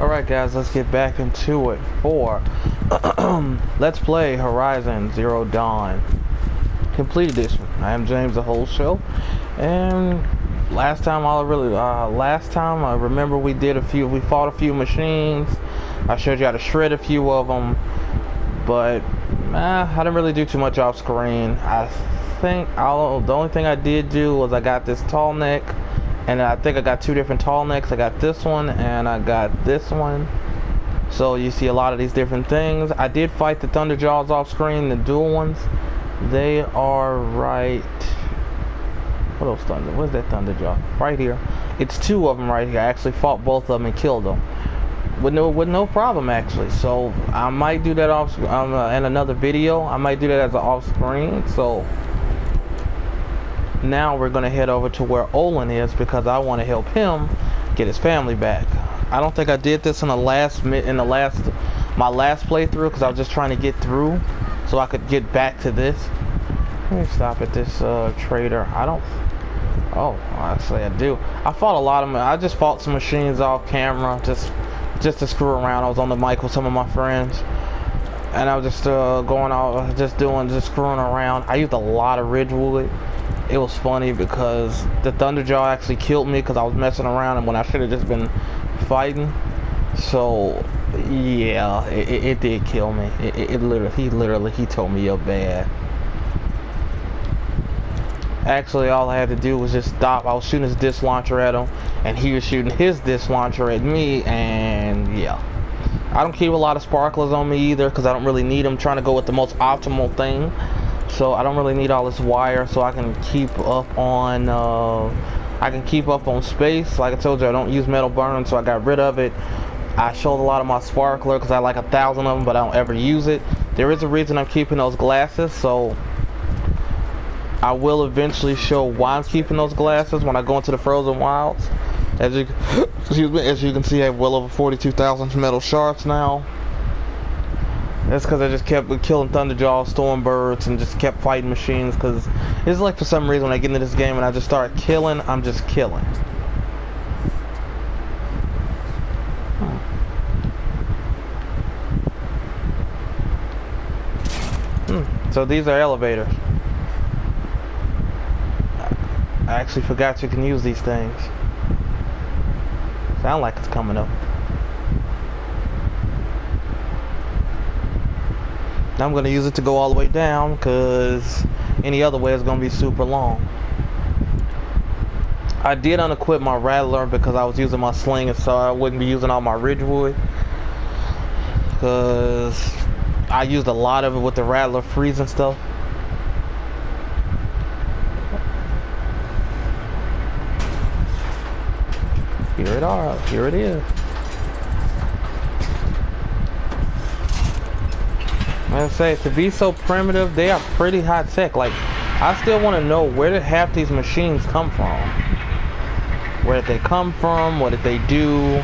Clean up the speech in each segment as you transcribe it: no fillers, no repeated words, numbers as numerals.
Alright guys, let's get back into it for Let's Play Horizon Zero Dawn Complete Edition. I am James, the whole show, and last time I remember we fought a few machines. I showed you how to shred a few of them, but I didn't really do too much off screen. I think the only thing I did do was I got this tall neck. And I think I got two different tall necks. I got this one and I got this one. So you see a lot of these different things. I did fight the Thunderjaws off screen, the dual ones. They are right. Where's that Thunderjaw? Right here. It's two of them right here. I actually fought both of them and killed them with no problem actually. So I might do that off in another video. I might do that as an off screen. So now we're gonna head over to where Olin is because I want to help him get his family back. I don't think I did this in my last playthrough because I was just trying to get through so I could get back to this. Let me stop at this trader. Actually I do. I fought a lot of them. I just fought some machines off camera just to screw around. I was on the mic with some of my friends and I was just just screwing around. I used a lot of Ridgewood. It was funny because the Thunderjaw actually killed me because I was messing around and when I should have just been fighting. So yeah, it did kill me. He literally told me you're bad. Actually, all I had to do was just stop. I was shooting his disc launcher at him and he was shooting his disc launcher at me, and yeah. I don't keep a lot of sparklers on me either because I don't really need them. I'm trying to go with the most optimal thing. So I don't really need all this wire, so I can keep up on space. Like I told you, I don't use metal burn, so I got rid of it. I showed a lot of my sparkler because I have like 1,000 of them, but I don't ever use it. There is a reason I'm keeping those glasses, so I will eventually show why I'm keeping those glasses when I go into the Frozen Wilds. As you can see, I have well over 42,000 metal shards now. That's because I just kept killing Thunderjaws, Stormbirds, and just kept fighting machines. Because it's like for some reason when I get into this game and I just start killing, I'm just killing. So these are elevators. I actually forgot you can use these things. Sound like it's coming up. I'm going to use it to go all the way down because any other way is going to be super long. I did unequip my Rattler because I was using my sling, and so I wouldn't be using all my Ridgewood because I used a lot of it with the Rattler freezing stuff. Here it is. I say, to be so primitive, they are pretty high tech. Like, I still want to know, where did half these machines come from? Where did they come from? What did they do?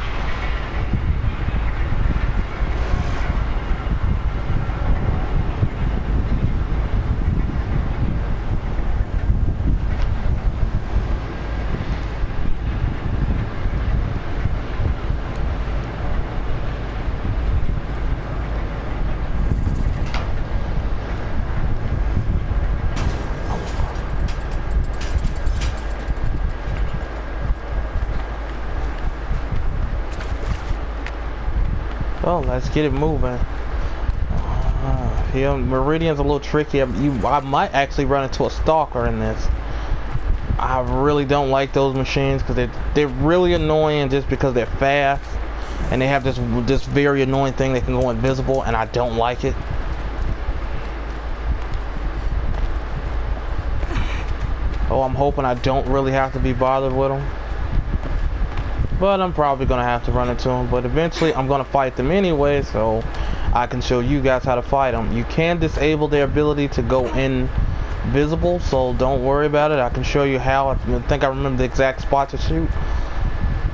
Oh, let's get it moving. Yeah, Meridian's a little tricky. I might actually run into a stalker in this. I really don't like those machines because they're really annoying just because they're fast and they have this very annoying thing that can go invisible, and I don't like it. Oh, I'm hoping I don't really have to be bothered with them. But I'm probably going to have to run into them. But eventually I'm going to fight them anyway, so I can show you guys how to fight them. You can disable their ability to go invisible, so don't worry about it. I can show you how. I think I remember the exact spot to shoot.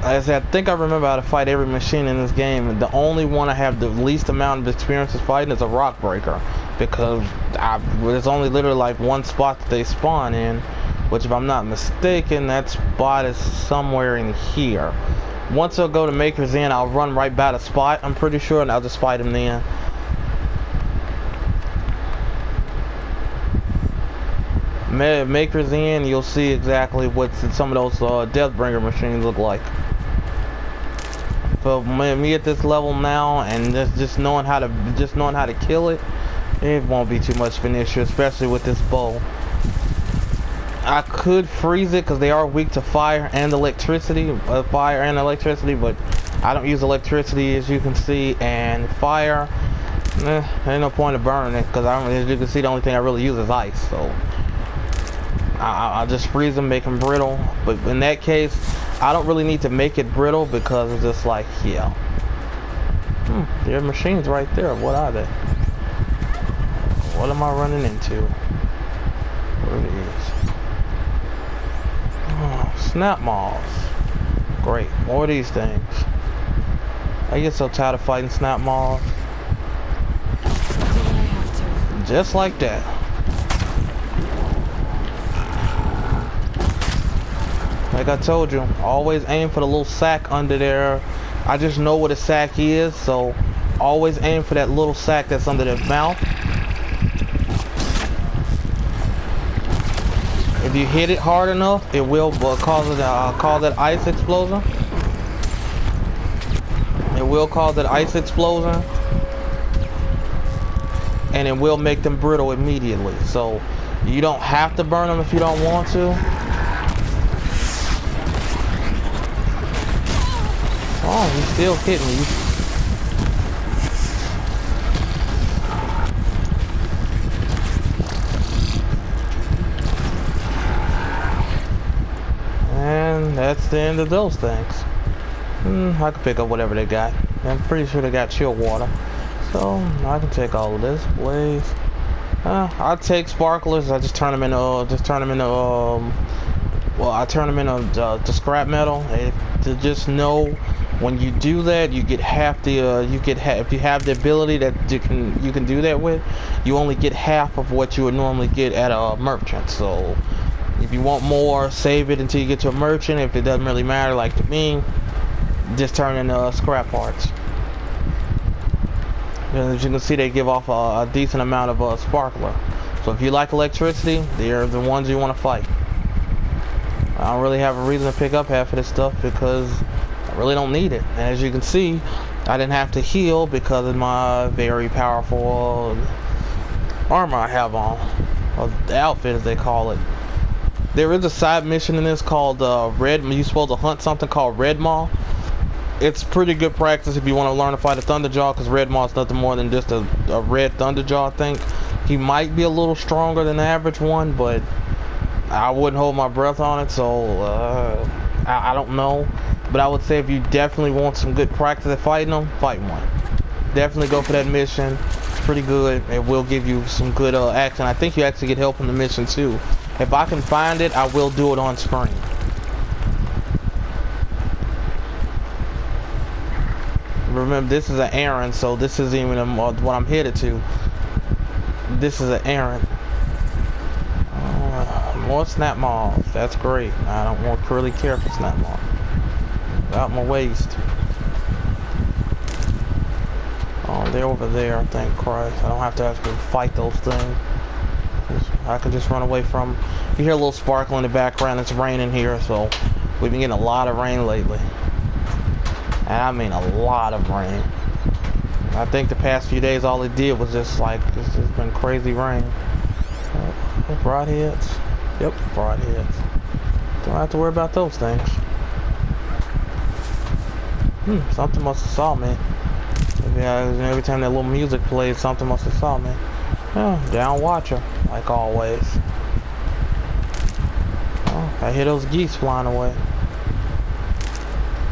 Like I said, I think I remember how to fight every machine in this game. And the only one I have the least amount of experience fighting is a rock breaker. Because there's only literally like one spot that they spawn in. Which, if I'm not mistaken, that spot is somewhere in here. Once I go to Maker's Inn, I'll run right by the spot, I'm pretty sure, and I'll just fight him then. Maker's Inn, you'll see exactly what some of those Deathbringer machines look like. For me at this level now, and just knowing how to kill it, it won't be too much of an issue, especially with this bow. I could freeze it because they are weak to fire and electricity, but I don't use electricity, as you can see, and fire. Ain't no point of burning it because as you can see, the only thing I really use is ice. So I'll just freeze them, make them brittle. But in that case, I don't really need to make it brittle because it's just like, yeah. There are machines right there. What are they? What am I running into? What it is? Oh, snap maws. Great. More of these things. I get so tired of fighting snap maws. Just like that. Like I told you, always aim for the little sack under there. I just know what a sack is, so always aim for that little sack that's under their mouth. If you hit it hard enough, it will cause that ice explosion. It will cause that ice explosion, and it will make them brittle immediately. So you don't have to burn them if you don't want to. Oh, he's still hitting me. And that's the end of those things. I can pick up whatever they got. I'm pretty sure they got chill water. So, I can take all of this. Blaze. I take sparklers. I just turn them into, I turn them into scrap metal. To just know, when you do that, you get half the, if you have the ability that you can do that with, you only get half of what you would normally get at a merchant. So, if you want more, save it until you get to a merchant. If it doesn't really matter, like to me, just turn into scrap parts. And as you can see, they give off a decent amount of sparkler. So if you like electricity, they're the ones you want to fight. I don't really have a reason to pick up half of this stuff because I really don't need it. And as you can see, I didn't have to heal because of my very powerful armor I have on, or the outfit as they call it. There is a side mission in this called you're supposed to hunt something called Red Maw. It's pretty good practice if you want to learn to fight a Thunderjaw, because Red Maw is nothing more than just a red Thunderjaw, I think. He might be a little stronger than the average one, but I wouldn't hold my breath on it, so I don't know. But I would say if you definitely want some good practice at fighting them, fight one. Definitely go for that mission. It's pretty good. It will give you some good action. I think you actually get help in the mission too. If I can find it, I will do it on screen. Remember, this is an errand, so this isn't even what I'm headed to. This is an errand. More snap maws. That's great. I don't really care for snap maws. Out my waist. Oh, they're over there, thank Christ. I don't have to actually fight those things. I can just run away from. You hear a little sparkle in the background. It's raining here, so we've been getting a lot of rain lately. And I mean a lot of rain. I think the past few days all it did was just like, it's just been crazy rain. Broadheads. Yep, broadheads. Don't have to worry about those things. Something must have saw me. Every time that little music plays, something must have saw me. Yeah, down watcher, like always. Oh, I hear those geese flying away.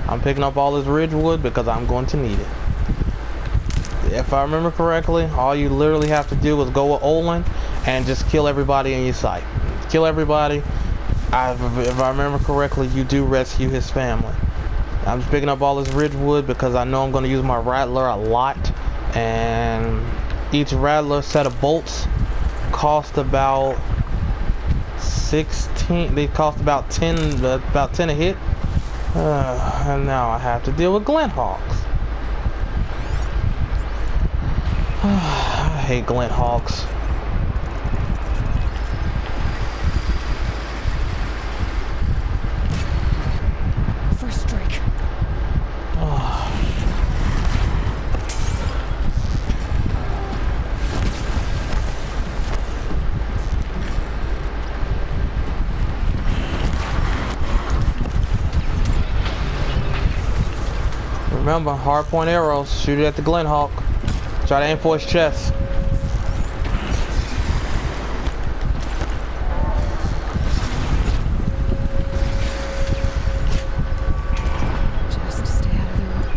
I'm picking up all this Ridgewood because I'm going to need it. If I remember correctly, all you literally have to do is go with Olin and just kill everybody in your sight. Kill everybody. If I remember correctly, you do rescue his family. I'm just picking up all this Ridgewood because I know I'm going to use my Rattler a lot. And each Rattler set of bolts cost about 16. They cost about 10 a hit. And now I have to deal with Glint Hawks. I hate Glint Hawks. First strike. Remember, hard point arrows. Shoot it at the Glint Hawk. Try to aim for his chest. Just stay out of the way.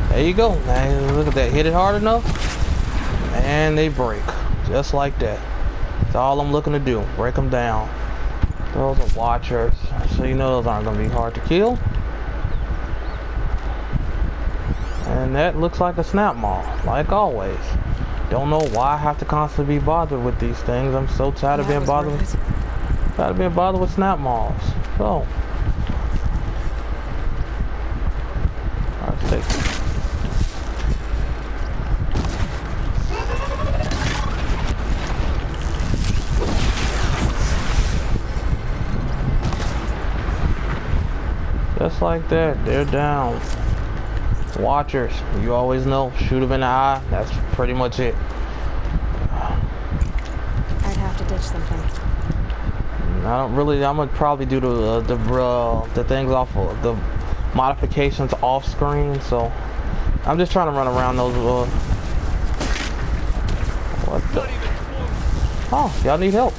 There you go. Man, look at that. Hit it hard enough, and they break. Just like that. That's all I'm looking to do. Break them down. Those are watchers. So you know those aren't going to be hard to kill. And that looks like a snap maul, like always. Don't know why I have to constantly be bothered with these things. I'm so tired of being bothered with snap mauls. So let's take it. Just like that, they're down. Watchers, you always know, shoot them in the eye. That's pretty much it. I'd have to ditch something. I don't really. I'm gonna probably do the things off of the modifications off screen. So I'm just trying to run around those. What the? Oh, y'all need help.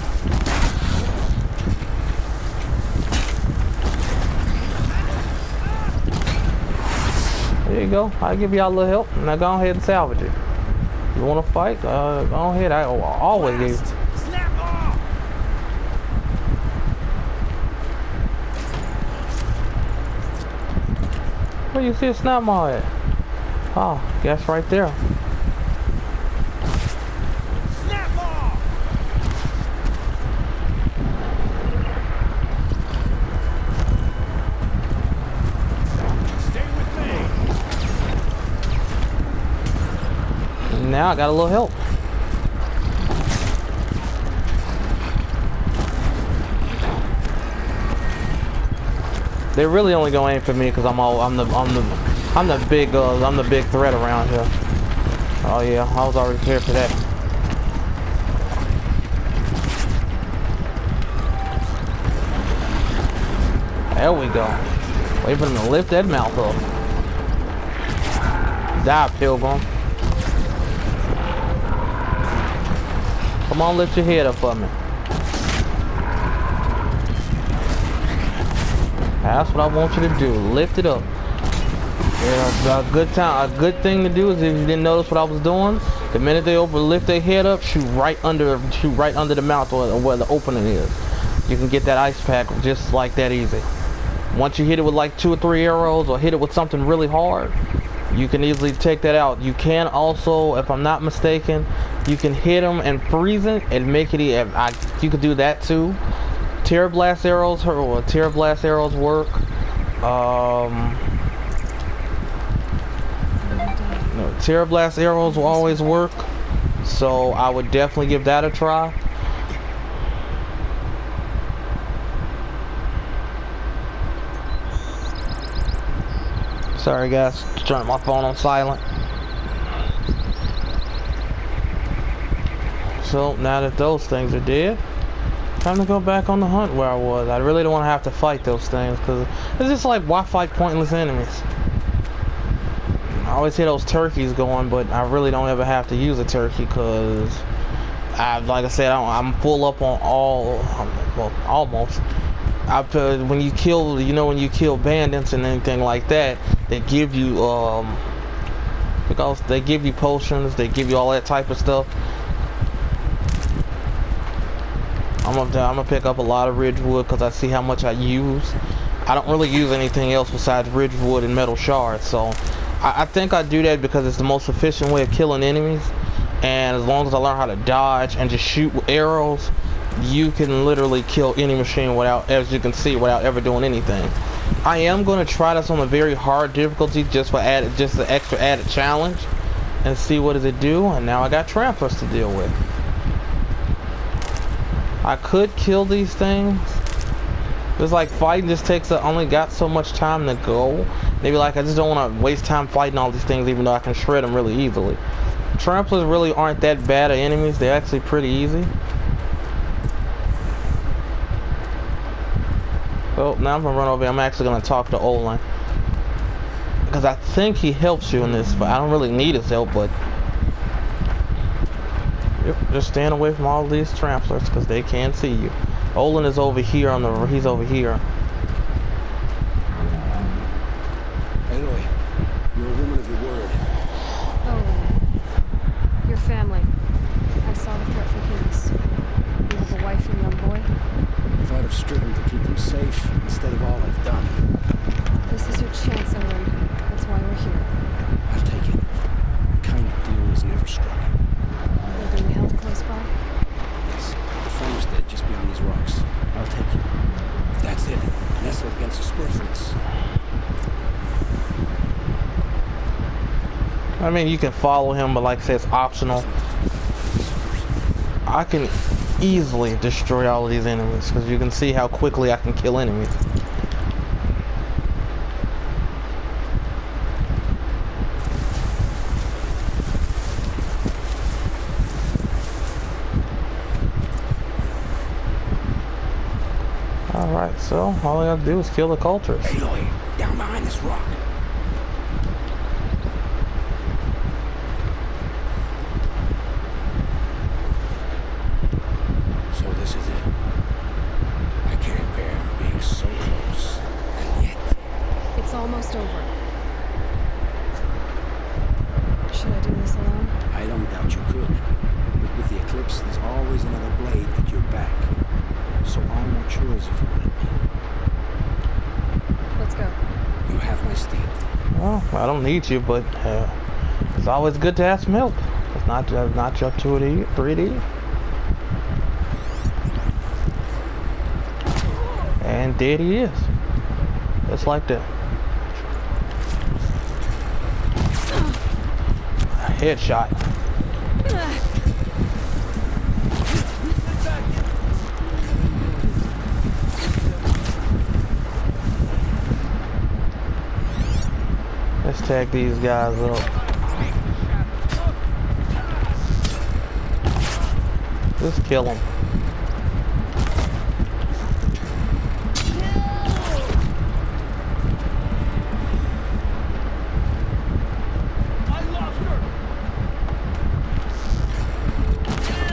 There you go. I'll give y'all a little help. Now go ahead and salvage it. You want to fight? Go ahead. I always give. Where you see a snap maul at? Oh, guess right there. Snap maul! Stay with me. Now I got a little help. They're really only gonna aim for me because I'm the big threat around here. Oh yeah, I was already prepared for that. There we go. Wait for them to lift that mouth up. Die, Pilgrim. Come on, lift your head up for me. That's what I want you to do. Lift it up. Yeah, a good thing to do is if you didn't notice what I was doing, the minute they lift their head up, shoot right under the mouth or where the opening is. You can get that ice pack just like that easy. Once you hit it with like 2 or 3 arrows or hit it with something really hard, you can easily take that out. You can also, if I'm not mistaken, you can hit them and freeze it and make it. You could do that too. Terra Blast arrows work. No, Terra Blast arrows will always work. So I would definitely give that a try. Sorry guys, turning my phone on silent. So now that those things are dead, time to go back on the hunt where I was. I really don't want to have to fight those things because it's just like, why fight pointless enemies? I always hear those turkeys going, but I really don't ever have to use a turkey because like I said, I'm full up on all, well, almost. When you kill bandits and anything like that, they give you because they give you potions, they give you all that type of stuff. I'm gonna pick up a lot of Ridgewood because I see how much I use. I don't really use anything else besides Ridgewood and metal shards, so I think I do that because it's the most efficient way of killing enemies. and as long as I learn how to dodge and just shoot with arrows, you can literally kill any machine without, as you can see, without ever doing anything. I am going to try this on a very hard difficulty just for the extra added challenge and see what does it do. And now I got tramplers to deal with. I could kill these things. It's like fighting just takes only got so much time to go. Maybe like I just don't want to waste time fighting all these things, even though I can shred them really easily. Tramplers really aren't that bad of enemies. They're actually pretty easy. Well, now I'm gonna run over here. I'm actually gonna talk to Olin, because I think he helps you in this, but I don't really need his help. But yep, just stand away from all these tramplers because they can't see you. Olin is over here on the. He's over here. Aloy, you're a woman of your word. Oh, your family. I saw the threat for Hades. You have a wife and young boy. If I'd have striven to keep them safe instead of all I've done. This is your chance, Owen. That's why we're here. I'll take it. The kind of deal is never struck. You're being held close by. Yes, the farmstead just beyond these rocks. I'll take you. That's it. Nestled against the spurflints. I mean, you can follow him, but like I said, it's optional. I can easily destroy all of these enemies because you can see how quickly I can kill enemies. Alright, so all I gotta do is kill the cultists. Aloy, down behind this rock. So this is it. I can't bear being so close, and yet. It's almost over. Should I do this alone? I don't doubt you could. But with the eclipse, there's always another blade at your back. So all what's yours if you let me. Let's go. You have my steed. Well, I don't need you, but it's always good to have some help. It's not jump 2D, 3D. And there he is. Just like that. A headshot. Let's tag these guys up. Just kill them.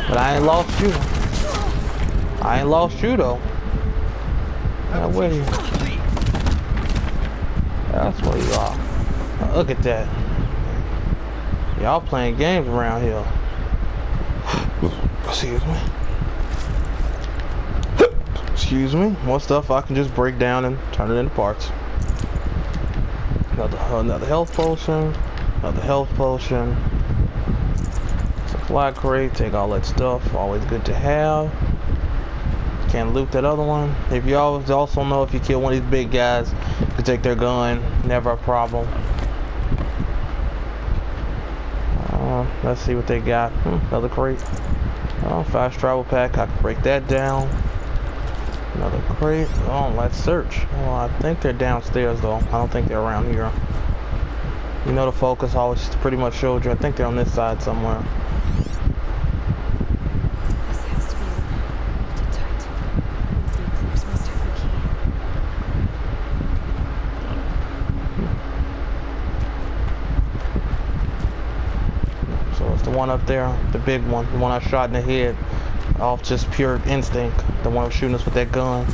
But I ain't lost you. I ain't lost you though. Now where you? That's where you are. Now, look at that. Y'all playing games around here. Excuse me. Excuse me. More stuff I can just break down and turn it into parts. Another health potion. Another health potion. Supply crate. Take all that stuff. Always good to have. Can't loot that other one. If you always also know if you kill one of these big guys, you can take their gun. Never a problem. Let's see what they got. Another crate. Oh, fast travel pack. I can break that down. Another crate. Oh, let's search. Oh, I think they're downstairs though. I don't think they're around here. You know the focus always pretty much showed you. I think they're on this side somewhere. This has to be bolted tight. The eclipse must have the key. So it's the one up there, the big one, the one I shot in the head off just pure instinct. The one shooting us with that gun.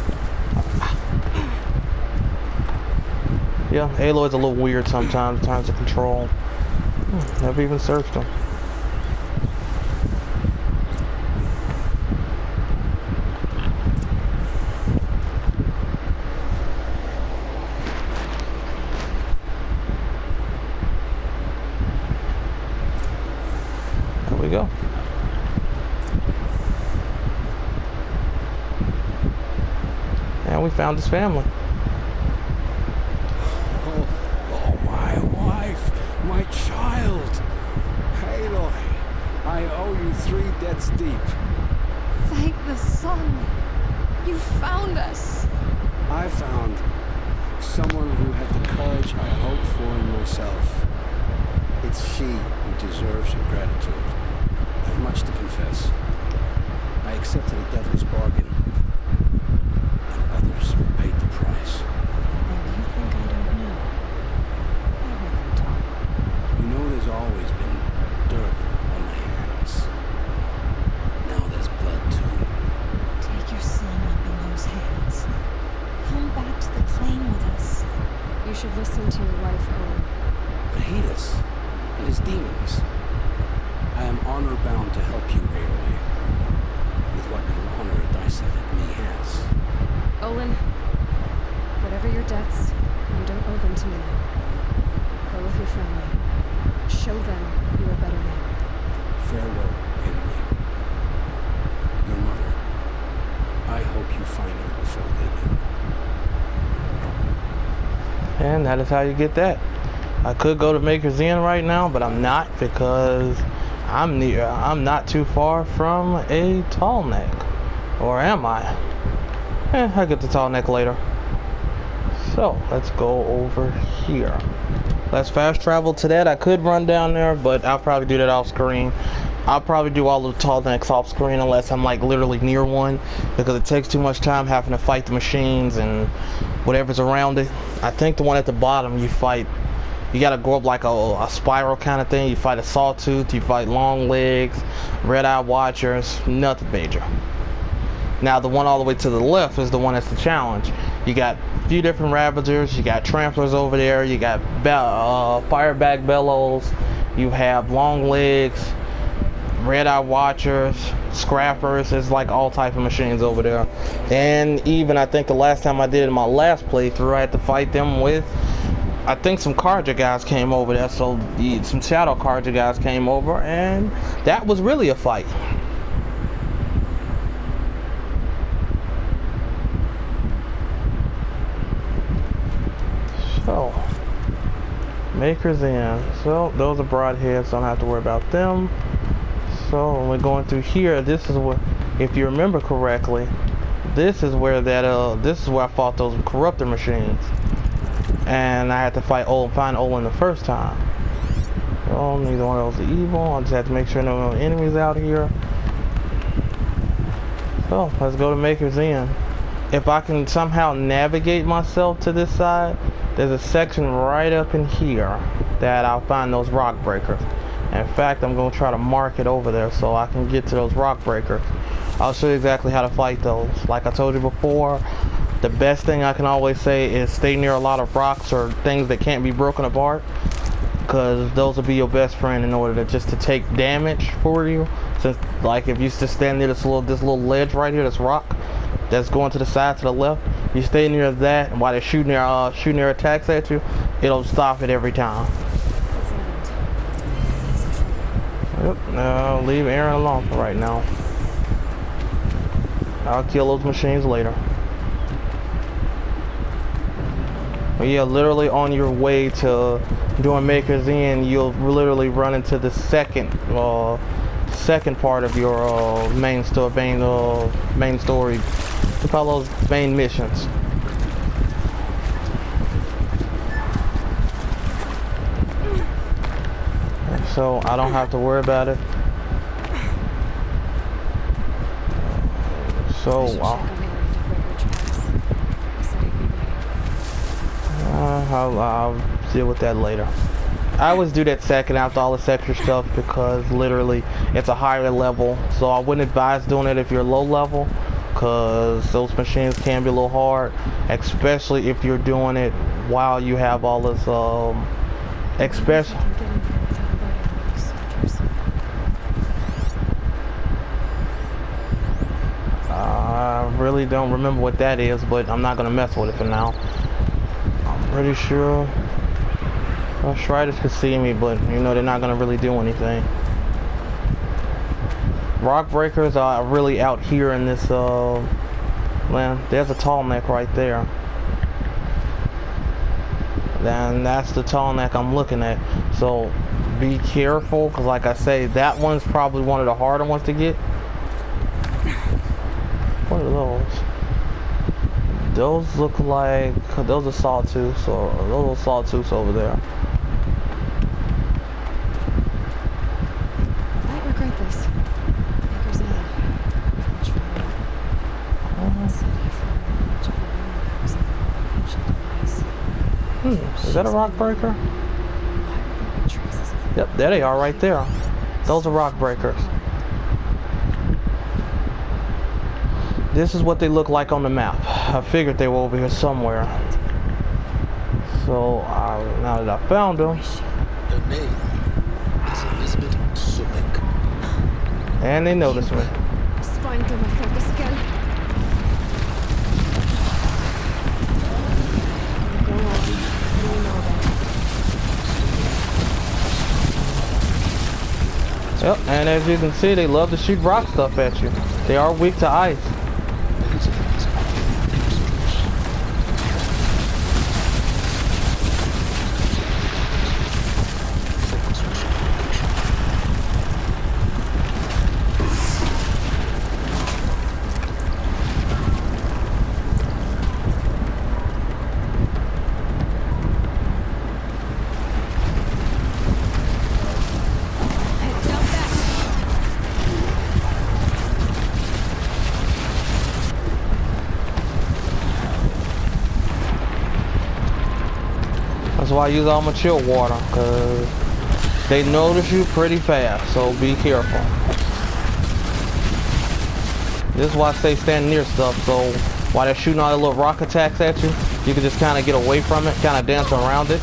Yeah, Aloy's a little weird sometimes in terms of control. Never even searched him. There we go. And we found his family. Oh, my wife, my child. Aloy, I owe you 3 debts deep. Thank the sun. You found us. I found someone who had the courage I hoped for in myself. It's she who deserves your gratitude. I have much to confess. I accepted a devil's bargain, and others paid the price. And you think I don't know? I heard them talk. You know there's always been dirt on my hands. Now there's blood too. Take your son up in those hands. Come back to the claim with us. You should listen to your wife, Owen. But Hades and his demons. I am honor-bound to help you, Aloy, with what little honor a dice at me has. Olin, whatever your debts, you don't owe them to me. Go with your family. Show them you're a better man. Farewell, Aloy. Your mother. I hope you find her before they do. And that is how you get that. I could go to Maker's Inn right now, but I'm not because I'm not too far from a tall neck. Or am I? I'll get the tall neck later. So, let's go over here. Let's fast travel to that. I could run down there, but I'll probably do that off screen. I'll probably do all the tall necks off screen unless I'm like literally near one, because it takes too much time having to fight the machines and whatever's around it. I think the one at the bottom you fight, you gotta go up like a spiral kind of thing. You fight a sawtooth, you fight long legs, red-eye watchers, nothing major. Now the one all the way to the left is the one that's the challenge. You got a few different Ravagers, you got Tramplers over there, you got Fireback Bellows, you have long legs, red-eye watchers, scrappers. There's like all type of machines over there. And even I think the last time I did it in my last playthrough, I had to fight them with, I think some Carja guys came over there, so some Shadow Carja guys came over, and that was really a fight. So, Maker's Inn. So, those are broadheads, so I don't have to worry about them. So, when we're going through here, this is where, if you remember correctly, this is where this is where I fought those corruptor machines. And I had to find Olin the first time. So, neither one of those are evil. I just have to make sure no enemies out here. So, let's go to Maker's Inn. If I can somehow navigate myself to this side, there's a section right up in here that I'll find those rock breakers. In fact, I'm going to try to mark it over there so I can get to those rock breakers. I'll show you exactly how to fight those. Like I told you before, the best thing I can always say is stay near a lot of rocks or things that can't be broken apart, because those will be your best friend in order to just to take damage for you. Since like if you just stand near this little ledge right here, this rock that's going to the side to the left, you stay near that, and while they're shooting their attacks at you, it'll stop it every time. Yep, no, leave Aaron alone for right now. I'll kill those machines later. But yeah, literally on your way to doing Maker's Inn, you'll literally run into the second part of your main story. We call those main missions. So I don't have to worry about it. So I'll deal with that later. I always do that second after all this extra stuff because literally it's a higher level. So I wouldn't advise doing it if you're low level, because those machines can be a little hard, especially if you're doing it while you have all this especially. I really don't remember what that is, but I'm not gonna mess with it for now. I'm pretty sure Shriders could see me, but you know they're not gonna really do anything. Rock breakers are really out here in this Well, there's a tall neck right there. Then that's the tall neck I'm looking at. So be careful, because like I say, that one's probably one of the harder ones to get. What are those? Those look like, those are sawtooths, or those are sawtooths over there. Might regret this. Baker's Inn. Much further up. City from much of the warehouse and ancient device. Is that a rock breaker? Why would there be traces of Yep, there they are right there. Those are rock breakers. This is what they look like on the map. I figured they were over here somewhere. So, now that I found them, Her name is Elizabeth Sulik. and they noticed me. Spine through my focus again. Go on. You know that. Yep, and as you can see, they love to shoot rock stuff at you. They are weak to ice. Elizabeth's Head down back. That's why I use all my chill water, because they notice you pretty fast, so be careful. This is why I say stand near stuff, so while they're shooting all the little rock attacks at you, you can just kind of get away from it, kind of dance around it.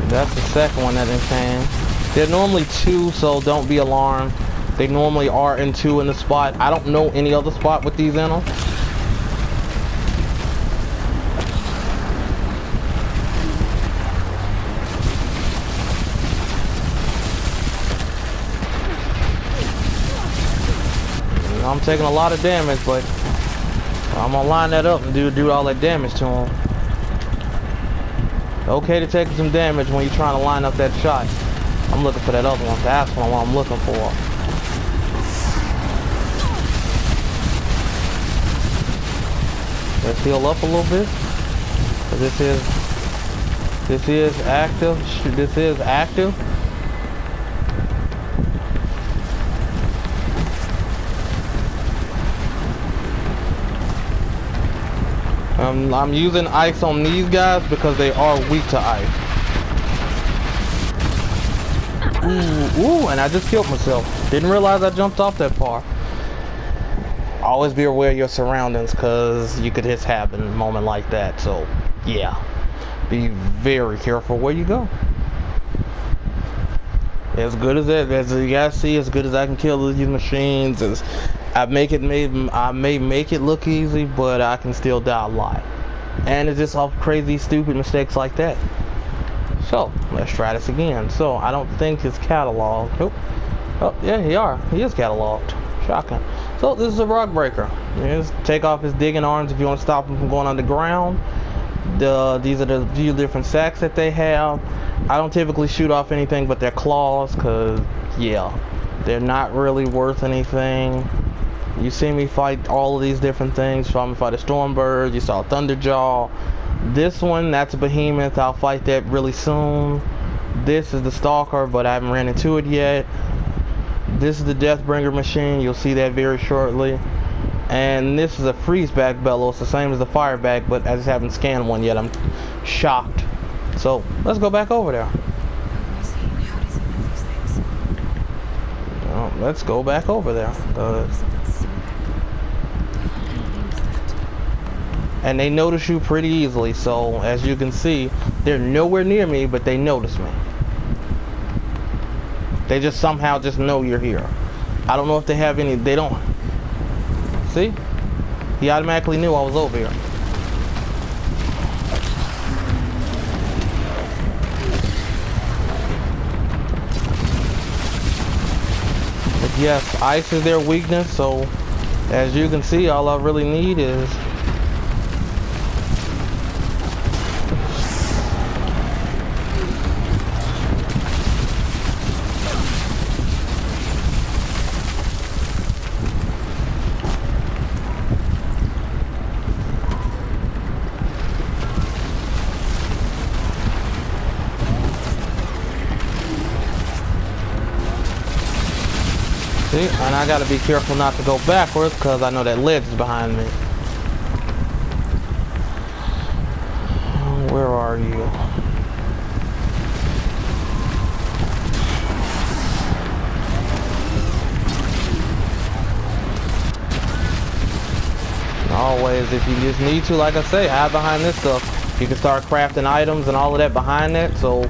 That's the second one that they came. They're normally two, so don't be alarmed. They normally are in two in the spot. I don't know any other spot with these in them. I'm taking a lot of damage, but I'm gonna line that up and do all that damage to him. Okay to take some damage when you're trying to line up that shot. I'm looking for that other one. That's what I'm looking for. Let's heal up a little bit. This is active. This is active. I'm using ice on these guys because they are weak to ice. Ooh, and I just killed myself. Didn't realize I jumped off that far. Always be aware of your surroundings, because you could just happen in a moment like that. So, yeah. Be very careful where you go. As good as you guys see, as good as I can kill these machines, I may make it look easy, but I can still die a lot. And it's just all crazy, stupid mistakes like that. So, let's try this again. So, I don't think it's cataloged. Nope. Oh, yeah, he is cataloged. Shocking. So, this is a rock breaker. Just take off his digging arms if you want to stop him from going underground. These are the few different sacks that they have. I don't typically shoot off anything but their claws, because, yeah, they're not really worth anything. You see me fight all of these different things. You saw me fight a Stormbird. You saw Thunderjaw. This one, that's a Behemoth. I'll fight that really soon. This is the Stalker, but I haven't ran into it yet. This is the Deathbringer machine. You'll see that very shortly. And this is a Freezeback Bellow. It's the same as the Fireback, but I just haven't scanned one yet. I'm shocked. So, let's go back over there. Who is he and how does he know these things? Let's go back over there. Elizabeth Sulik. What kind of name is that? And they notice you pretty easily. So, as you can see, they're nowhere near me, but they notice me. They just somehow just know you're here. I don't know if they have any, they don't. See? He automatically knew I was over here. yes, ice is their weakness, so as you can see, all I really need is see, and I gotta be careful not to go backwards because I know that ledge is behind me. Where are you? Always, if you just need to, like I say, hide behind this stuff. You can start crafting items and all of that behind that, so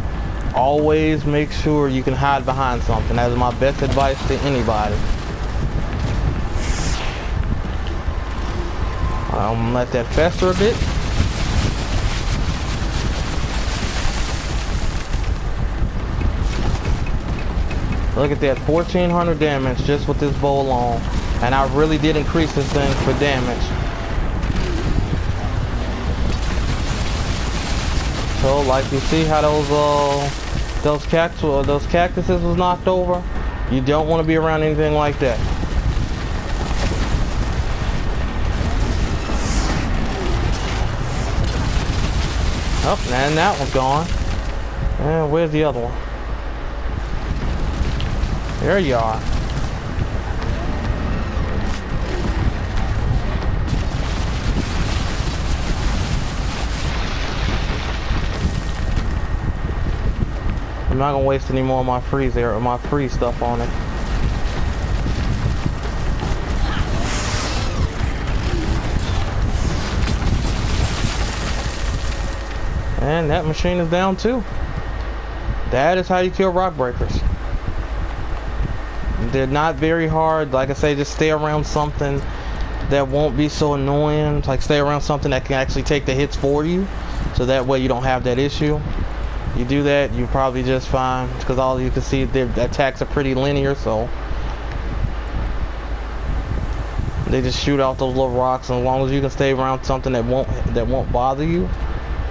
always make sure you can hide behind something. That is my best advice to anybody. I'm gonna let that fester a bit. Look at that, 1400 damage just with this bow alone. And I really did increase this thing for damage. So like you see how those cactuses was knocked over? You don't want to be around anything like that. Oh, and that one's gone. And where's the other one? There you are. I'm not gonna waste any more of my freeze stuff on it. And that machine is down too. That is how you kill rock breakers. They're not very hard. Like I say, just stay around something that won't be so annoying. Like stay around something that can actually take the hits for you, so that way you don't have that issue. You do that, you're probably just fine, because all you can see, their attacks are pretty linear, so they just shoot out those little rocks. And as long as you can stay around something that won't bother you,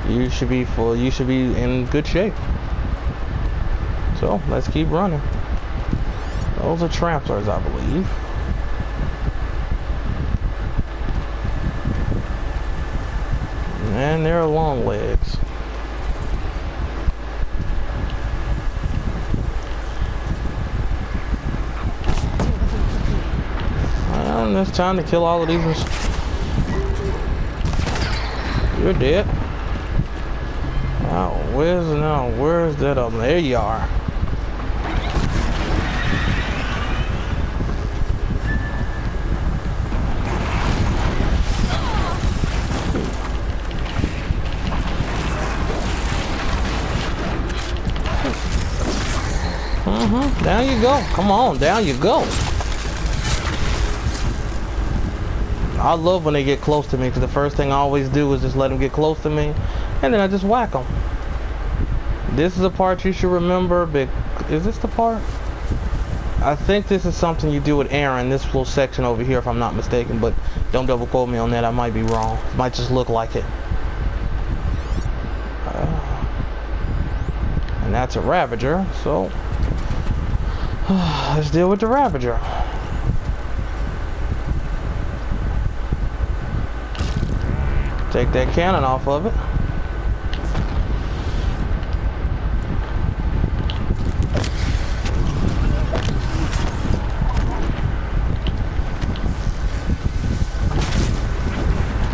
you should be in good shape. So let's keep running. Those are tramplers, I believe. And they're long legs. And it's time to kill all of these. You're dead. Oh, where's that other? There you are. Down you go. Come on, down you go. I love when they get close to me, because the first thing I always do is just let them get close to me, and then I just whack them. This is a part you should remember. But is this the part? I think this is something you do with Aaron, this little section over here, if I'm not mistaken, but don't double quote me on that. I might be wrong. It might just look like it. And that's a Ravager, so let's deal with the Ravager. Take that cannon off of it.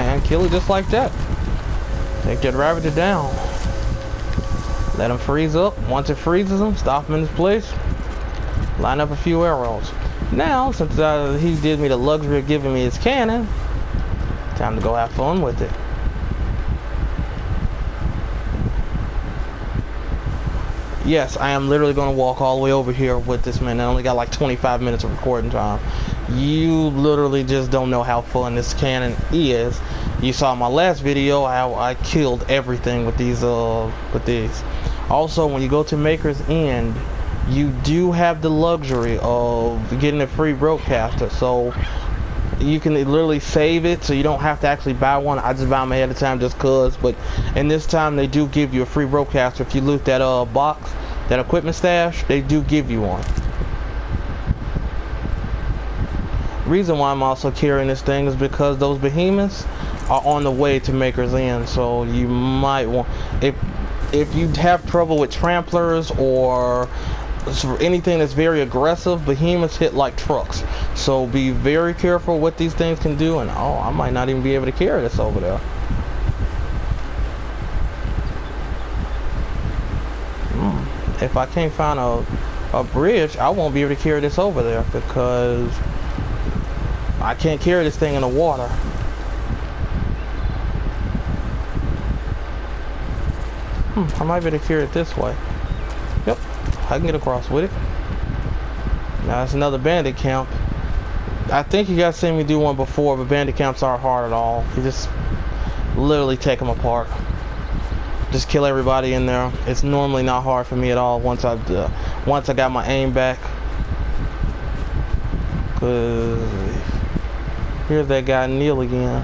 And kill it just like that. Take that Ravager down. Let him freeze up. Once it freezes him, stop him in his place. Line up a few arrows. Now, since he did me the luxury of giving me his cannon, time to go have fun with it. Yes, I am literally going to walk all the way over here with this man. I only got like 25 minutes of recording time. You literally just don't know how fun this cannon is. You saw my last video how I killed everything with these. Also, when you go to Maker's End, you do have the luxury of getting a free broadcaster, so you can literally save it so you don't have to actually buy one. I just buy them ahead of time just cause, but in this time they do give you a free broadcaster. If you loot that box, that equipment stash, they do give you one. Reason why I'm also carrying this thing is because those behemoths are on the way to Maker's End, so you might want, if you have trouble with tramplers or anything that's very aggressive, behemoths hit like trucks, so be very careful what these things can do. And oh, I might not even be able to carry this over there. If I can't find a bridge, I won't be able to carry this over there because I can't carry this thing in the water. I might be able to carry it this way. Yep, I can get across with it. Now it's another bandit camp. I think you guys seen me do one before, but bandit camps aren't hard at all. You just literally take them apart. Just kill everybody in there. It's normally not hard for me at all once I got my aim back. Cause here's that guy Neil again.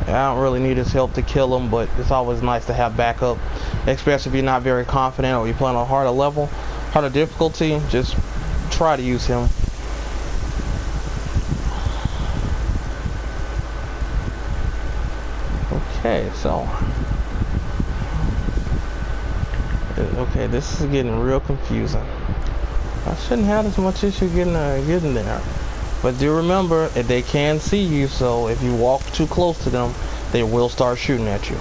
I don't really need his help to kill him, but it's always nice to have backup, especially if you're not very confident or you're playing on a harder level, harder difficulty. Just try to use him. Okay, so okay, this is getting real confusing. I shouldn't have as much issue getting there. But do remember, they can see you, so if you walk too close to them, they will start shooting at you.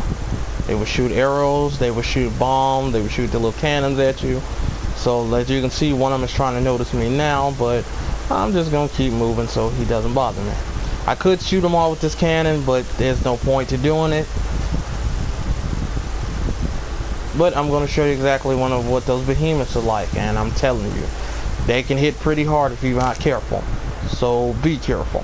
They will shoot arrows, they will shoot bombs, they will shoot the little cannons at you. So as you can see, one of them is trying to notice me now, but I'm just going to keep moving so he doesn't bother me. I could shoot them all with this cannon, but there's no point to doing it. But I'm going to show you exactly what those behemoths are like, and I'm telling you, they can hit pretty hard if you're not careful. So be careful.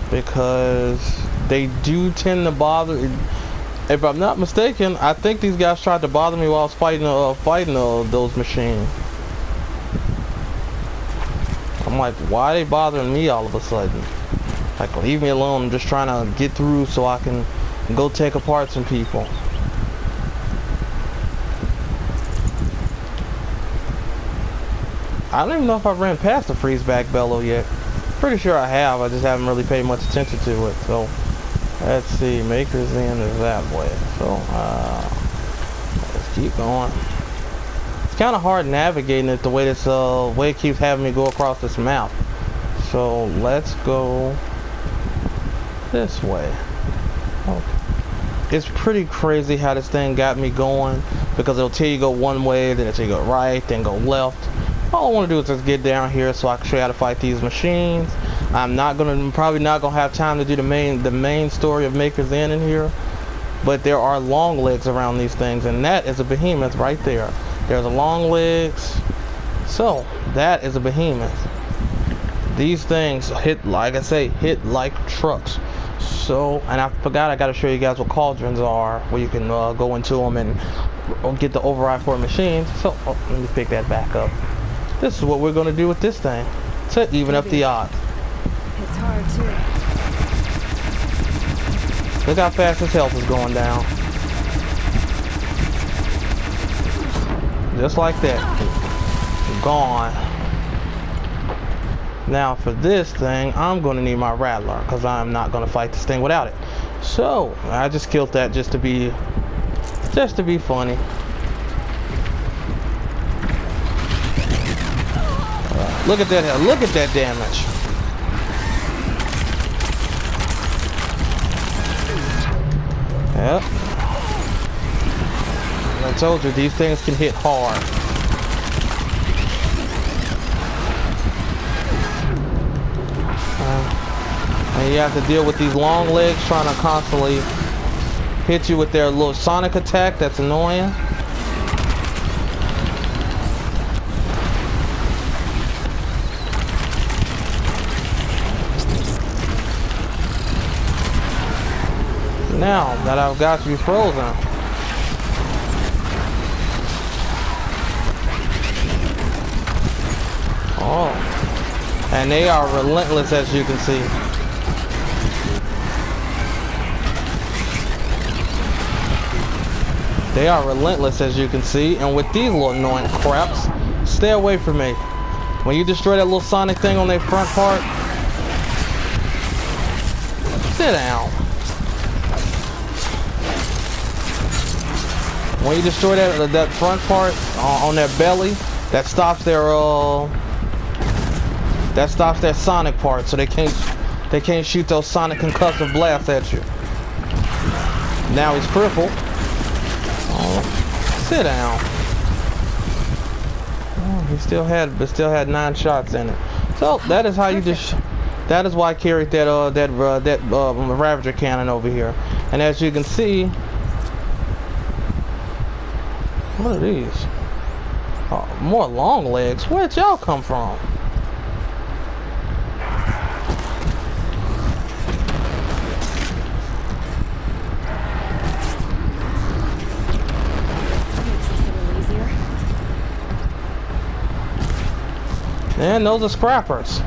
Because they do tend to bother. If I'm not mistaken, I think these guys tried to bother me while I was fighting those machines. I'm like, why are they bothering me all of a sudden? Like, leave me alone. I'm just trying to get through so I can go take apart some people. I don't even know if I ran past the freeze back bellow yet. Pretty sure I have. I just haven't really paid much attention to it. So let's see. Maker's End is that way. So let's keep going. It's kind of hard navigating it the way this way it keeps having me go across this map. So let's go this way. Okay. It's pretty crazy how this thing got me going, because it'll tell you go one way, then it'll tell you go right, then go left. All I want to do is just get down here so I can show you how to fight these machines. I'm probably not gonna have time to do the main story of Maker's End in here, but there are long legs around these things, and that is a behemoth right there. There's a long legs. So that is a behemoth. These things hit, like I say, hit like trucks. So, and I forgot, I got to show you guys what cauldrons are, where you can go into them and get the override for machines. So let me pick that back up. This is what we're going to do with this thing to even up the odds. It's hard too. Look how fast his health is going down. Just like that. Gone. Now for this thing, I'm going to need my Rattler, because I'm not going to fight this thing without it. So I just killed that just to be funny. Look at that! Look at that damage. Yep. I told you, these things can hit hard. And you have to deal with these long legs trying to constantly hit you with their little sonic attack. That's annoying. down that I've got you frozen. Oh. And they are relentless, as you can see. They are relentless, as you can see. And with these little annoying craps, stay away from me. When you destroy that little Sonic thing on their front part, sit down. When you destroy that front part on their belly, that stops their Sonic part, so they can't shoot those Sonic concussive blasts at you. Now he's crippled. Oh, sit down. Oh, he still had 9 shots in it. So that is how you just. That is why I carried that Ravager cannon over here. And as you can see, what are these? Oh, more long legs. Where'd y'all come from? And those are scrappers.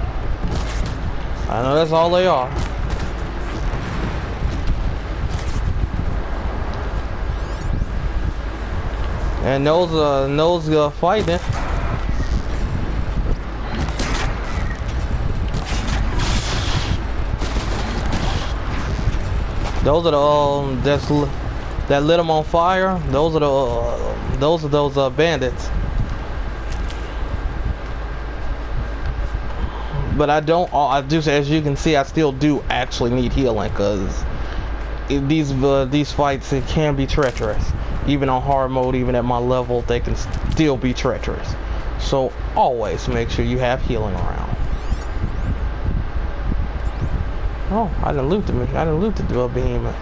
I know that's all they are. And those fighting. Those are the that lit them on fire. Those are those bandits. But I do, as you can see, I still do actually need healing, because these fights, it can be treacherous. Even on hard mode, even at my level, they can still be treacherous. So always make sure you have healing around. Oh, I didn't loot the behemoth.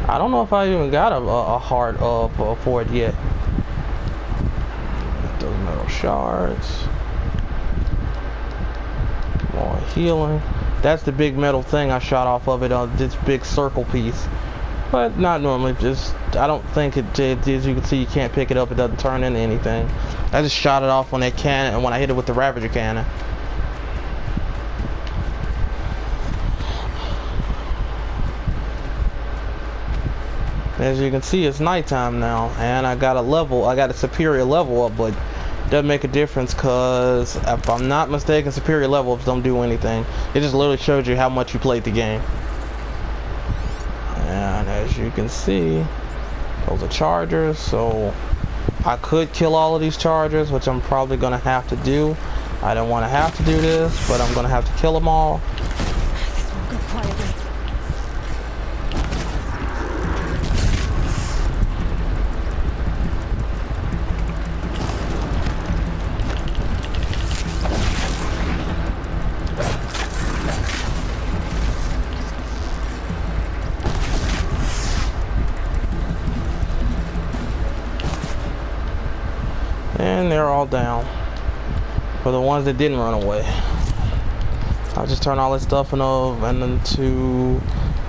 I don't know if I even got a heart for it yet. Those metal shards. More healing. That's the big metal thing I shot off of it on this big circle piece. But not normally, just, I don't think it did. As you can see, you can't pick it up, it doesn't turn into anything. I just shot it off on that cannon, and when I hit it with the Ravager cannon. As you can see, it's nighttime now, and I got a superior level up, but doesn't make a difference, because if I'm not mistaken, superior level ups don't do anything. It just literally shows you how much you played the game. And as you can see, those are chargers, so I could kill all of these chargers, which I'm probably gonna have to do. I don't want to have to do this, but I'm gonna have to kill them all. This won't go quietly. And they're all down. For the ones that didn't run away. I'll just turn all this stuff into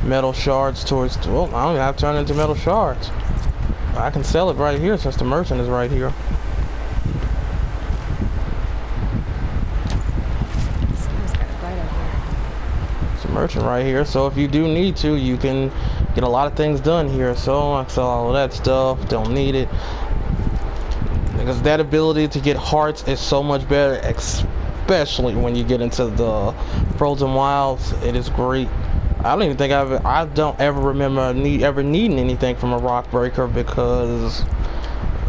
metal shards towards, well, I don't even have to turn it into metal shards. I can sell it right here since the merchant is right here. Someone's got a bite out here. It's a merchant right here, so if you do need to, you can get a lot of things done here. So I sell all of that stuff, don't need it. Because that ability to get hearts is so much better, especially when you get into the Frozen Wilds. It is great. I don't even think I don't ever remember needing anything from a rock breaker, because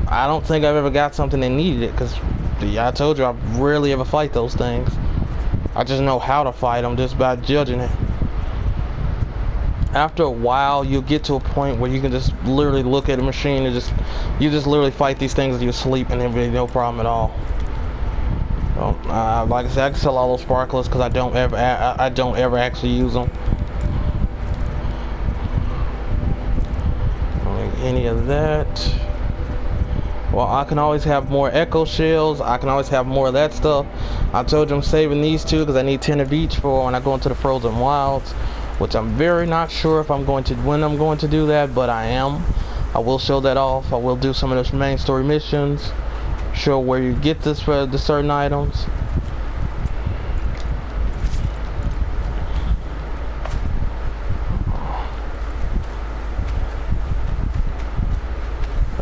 I don't think I've ever got something that needed it, because I told you I rarely ever fight those things. I just know how to fight them just by judging it. After a while, you'll get to a point where you can just literally look at a machine and you just literally fight these things in your sleep, and there'll be no problem at all. So, like I said, I can sell all those sparklers because I don't ever actually use them. Any of that. Well, I can always have more echo shells. I can always have more of that stuff. I told you I'm saving these two because I need 10 of each for when I go into the frozen wilds, which I'm very not sure if I'm going to, when I'm going to do that, but I am. I will show that off. I will do some of those main story missions, show where you get this for the certain items.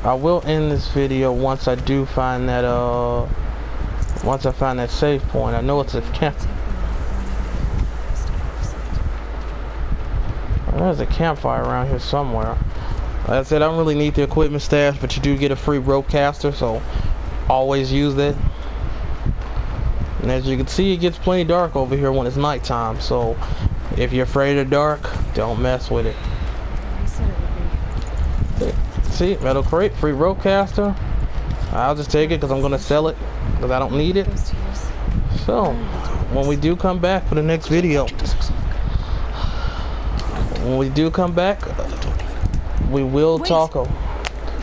I will end this video once I do find that once I find that save point. I know it's a camp. There's a campfire around here somewhere. Like I said, I don't really need the equipment stash, but you do get a free rope caster, so always use that. And as you can see, it gets plenty dark over here when it's nighttime, so if you're afraid of dark, don't mess with it. I said it would be. See, metal crate, free rope caster. I'll just take it because I'm going to sell it because I don't need it. Those tears. So, when we do come back for the next video, when we do come back, we will talk.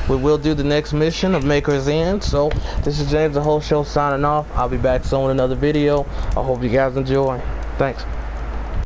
We will do the next mission of Maker's End. So, this is James the Whole Show signing off. I'll be back soon with another video. I hope you guys enjoy. Thanks.